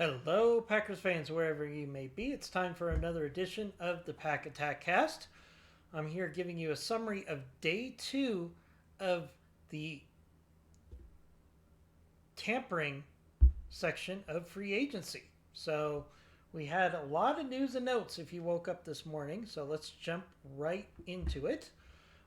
Hello, Packers fans, wherever you may be. It's time for another edition of the Pack Attack Cast. I'm here giving you a summary of day 2 of the tampering section of free agency. So, we had a lot of news and notes if you woke up this morning, so let's jump right into it.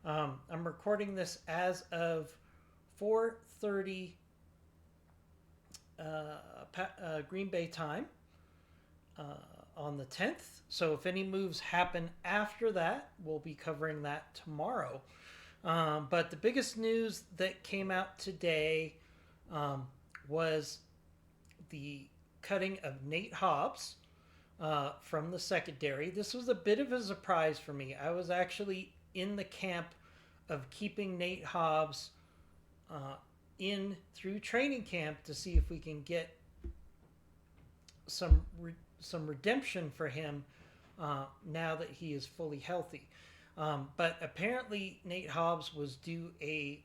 I'm recording this as of 4:30 Green Bay time on the 10th. So if any moves happen after that, we'll be covering that tomorrow. But the biggest news that came out today was the cutting of Nate Hobbs from the secondary. This was a bit of a surprise for me. I was actually in the camp of keeping Nate Hobbs in through training camp to see if we can get some redemption for him now that he is fully healthy. But apparently Nate Hobbs was due a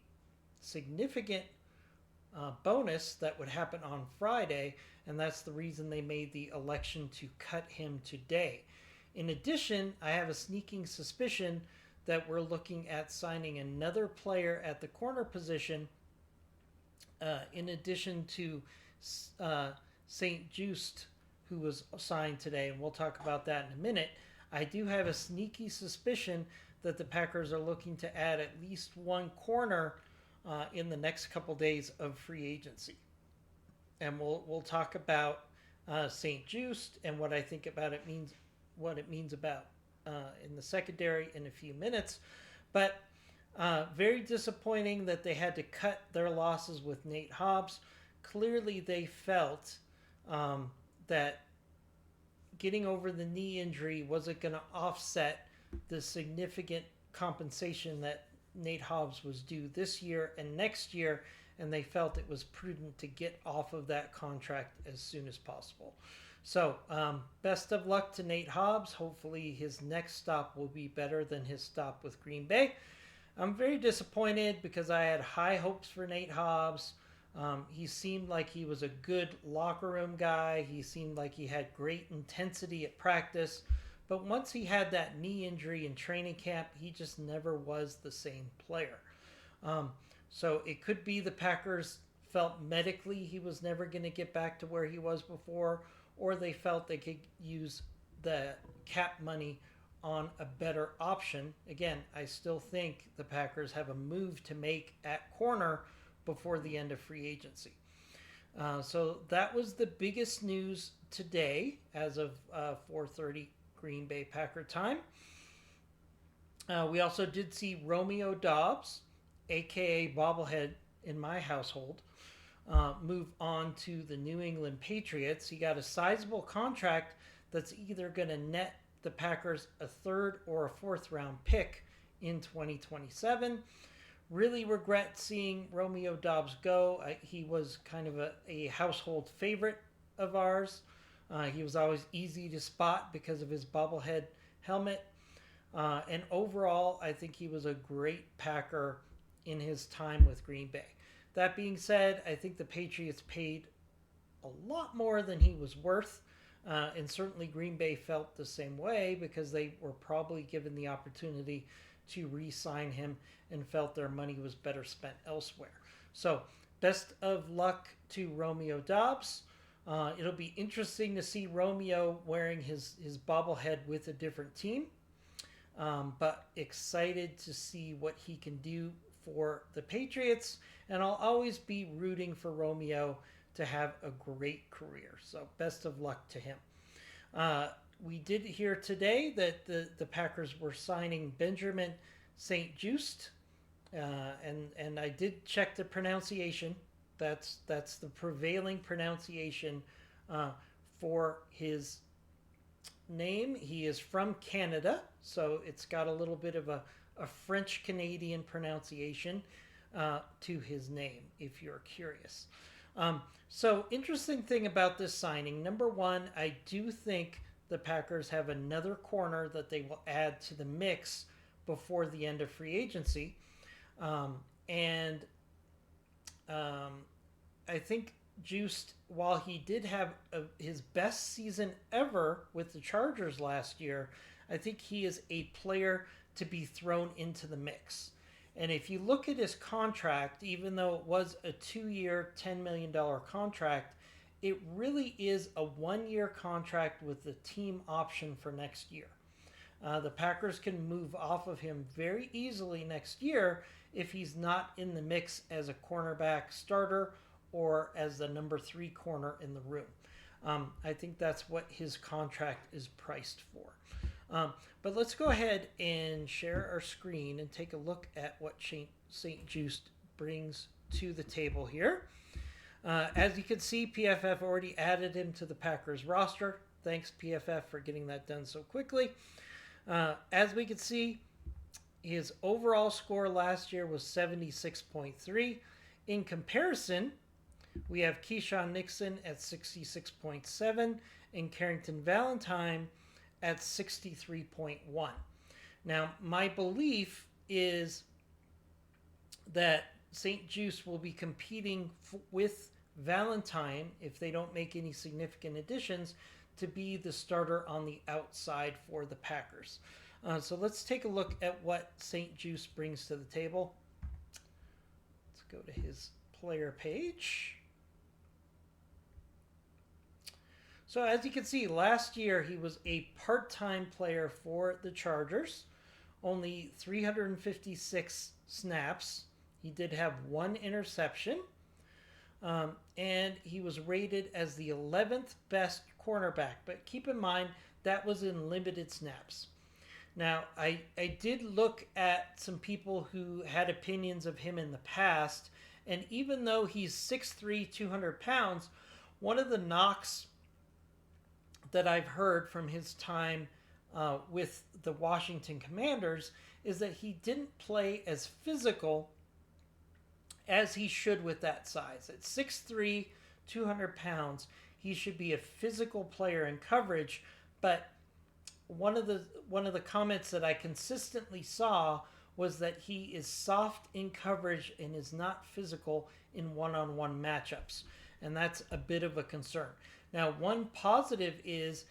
significant bonus that would happen on Friday, and that's the reason they made the election to cut him today. In addition, I have a sneaking suspicion that we're looking at signing another player at the corner position in addition to St-Juste, who was signed today, and we'll talk about that in a minute. I do have a sneaky suspicion that the Packers are looking to add at least one corner in the next couple days of free agency. And we'll talk about St-Juste and what I think about it means, what it means about in the secondary in a few minutes. But very disappointing that they had to cut their losses with Nate Hobbs. Clearly, they felt that getting over the knee injury wasn't going to offset the significant compensation that Nate Hobbs was due this year and next year, and they felt it was prudent to get off of that contract as soon as possible. So, best of luck to Nate Hobbs. Hopefully, his next stop will be better than his stop with Green Bay. I'm very disappointed because I had high hopes for Nate Hobbs. He seemed like he was a good locker room guy. He seemed like he had great intensity at practice. But once he had that knee injury in training camp, he just never was the same player. So it could be the Packers felt medically he was never going to get back to where he was before, or they felt they could use the cap money on a better option. Again, I still think the Packers have a move to make at corner before the end of free agency. So that was the biggest news today as of 4:30 Green Bay Packer time. We also did see Romeo Doubs, a.k.a. Bobblehead in my household, move on to the New England Patriots. He got a sizable contract that's either going to net the Packers a third or a fourth round pick in 2027. Really regret seeing Romeo Doubs go. He was kind of a household favorite of ours. He was always easy to spot because of his bobblehead helmet. And overall, I think he was a great Packer in his time with Green Bay. That being said, I think the Patriots paid a lot more than he was worth. And certainly Green Bay felt the same way because they were probably given the opportunity to re-sign him and felt their money was better spent elsewhere. So, best of luck to Romeo Doubs. It'll be interesting to see Romeo wearing his bobblehead with a different team. But excited to see what he can do for the Patriots. And I'll always be rooting for Romeo to have a great career. So best of luck to him. We did hear today that the Packers were signing Benjamin St-Juste. And I did check the pronunciation. That's the prevailing pronunciation for his name. He is from Canada, so it's got a little bit of a French-Canadian pronunciation to his name, if you're curious. So interesting thing about this signing. Number one, I do think the Packers have another corner that they will add to the mix before the end of free agency. I think St-Juste, while he did have his best season ever with the Chargers last year, I think he is a player to be thrown into the mix. And if you look at his contract, even though it was a 2-year, $10 million contract, it really is a 1-year contract with the team option for next year. The Packers can move off of him very easily next year if he's not in the mix as a cornerback starter or as the number 3 corner in the room. I think that's what his contract is priced for. But let's go ahead and share our screen and take a look at what St-Juste brings to the table here. As you can see, PFF already added him to the Packers roster. Thanks, PFF, for getting that done so quickly. As we can see, his overall score last year was 76.3. In comparison, we have Keyshawn Nixon at 66.7 and Carrington Valentine at 63.1. Now, my belief is that St-Juste will be competing with Valentine, if they don't make any significant additions, to be the starter on the outside for the Packers. So let's take a look at what St-Juste brings to the table. Let's go to his player page. So as you can see, last year he was a part-time player for the Chargers. Only 356 snaps. He did have 1 interception. And he was rated as the 11th best cornerback. But keep in mind, that was in limited snaps. Now, I did look at some people who had opinions of him in the past. And even though he's 6'3", 200 pounds, one of the knocks that I've heard from his time with the Washington Commanders is that he didn't play as physical as he should with that size. At 6'3", 200 pounds, he should be a physical player in coverage. But one of the comments that I consistently saw was that he is soft in coverage and is not physical in one-on-one matchups. And that's a bit of a concern. Now, one positive is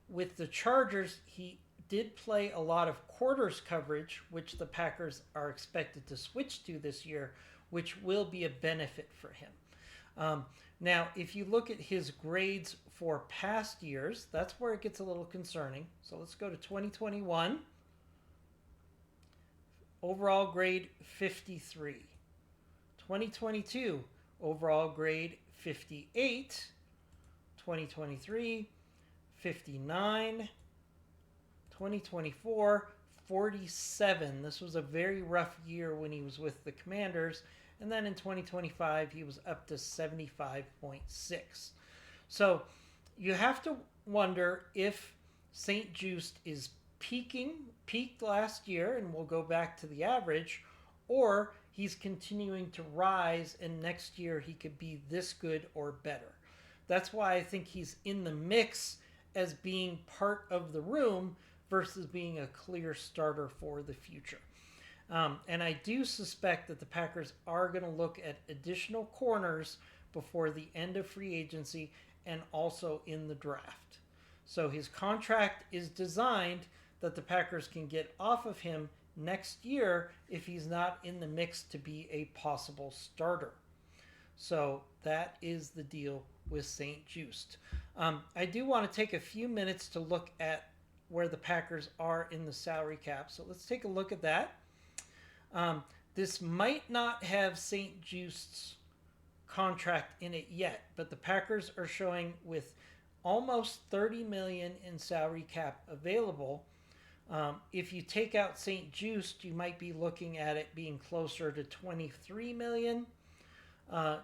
with the Chargers, he did play a lot of quarters coverage, which the Packers are expected to switch to this year, which will be a benefit for him. Now, if you look at his grades for past years, that's where it gets a little concerning. So let's go to 2021. Overall grade 53. 2022, overall grade 58. 2023, 59. 2024, 47. This was a very rough year when he was with the Commanders. And then in 2025, he was up to 75.6. So you have to wonder if St-Juste is peaked last year, and we'll go back to the average, or he's continuing to rise, and next year he could be this good or better. That's why I think he's in the mix as being part of the room versus being a clear starter for the future. And I do suspect that the Packers are going to look at additional corners before the end of free agency and also in the draft. So his contract is designed that the Packers can get off of him next year if he's not in the mix to be a possible starter. So that is the deal with St-Juste. I do want to take a few minutes to look at where the Packers are in the salary cap. So let's take a look at that. This might not have St-Juste's contract in it yet, but the Packers are showing with almost $30 million in salary cap available. If you take out St-Juste, you might be looking at it being closer to $23 million,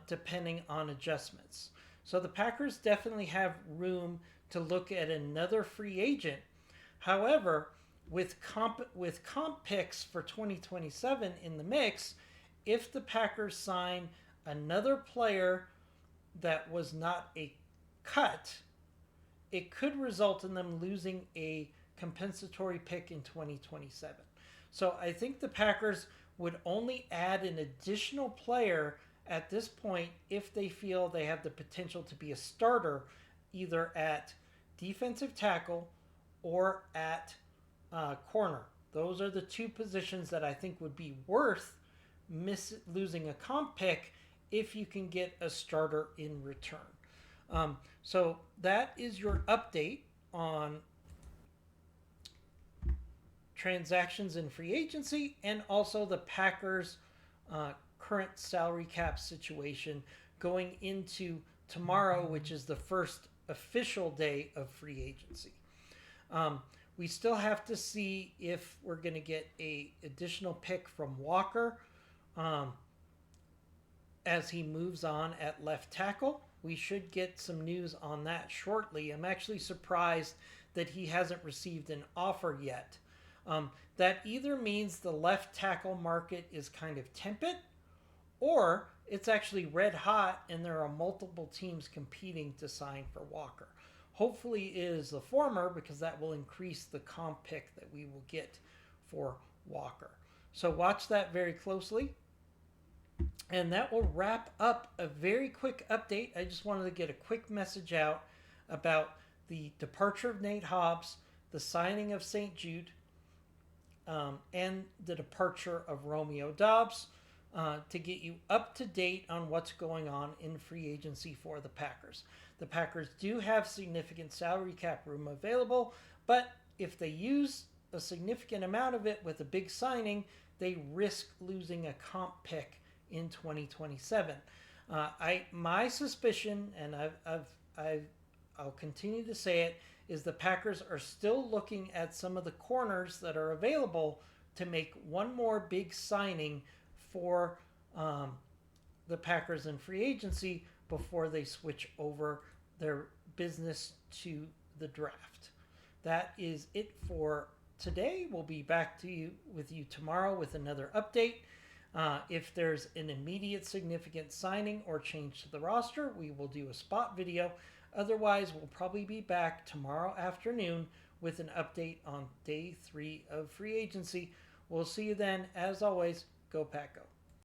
depending on adjustments. So the Packers definitely have room to look at another free agent. However, with comp picks for 2027 in the mix, if the Packers sign another player that was not a cut, it could result in them losing a compensatory pick in 2027. So I think the Packers would only add an additional player at this point, if they feel they have the potential to be a starter, either at defensive tackle or at corner. Those are the two positions that I think would be worth losing a comp pick if you can get a starter in return. So that is your update on transactions in free agency and also the Packers' current salary cap situation going into tomorrow, which is the first official day of free agency. We still have to see if we're going to get an additional pick from Walker as he moves on at left tackle. We should get some news on that shortly. I'm actually surprised that he hasn't received an offer yet. That either means the left tackle market is kind of tepid, or it's actually red hot and there are multiple teams competing to sign for Walker. Hopefully it is the former, because that will increase the comp pick that we will get for Walker. So watch that very closely. And that will wrap up a very quick update. I just wanted to get a quick message out about the departure of Nate Hobbs, the signing of St-Juste, and the departure of Romeo Doubs, to get you up to date on what's going on in free agency for the Packers. The Packers do have significant salary cap room available, but if they use a significant amount of it with a big signing, they risk losing a comp pick in 2027. My suspicion, and I'll continue to say it, is the Packers are still looking at some of the corners that are available to make one more big signing for the Packers in free agency before they switch over their business to the draft. That is it for today. We'll be back with you tomorrow with another update. If there's an immediate significant signing or change to the roster, we will do a spot video. Otherwise, we'll probably be back tomorrow afternoon with an update on day 3 of free agency. We'll see you then. As always, go Pack Go.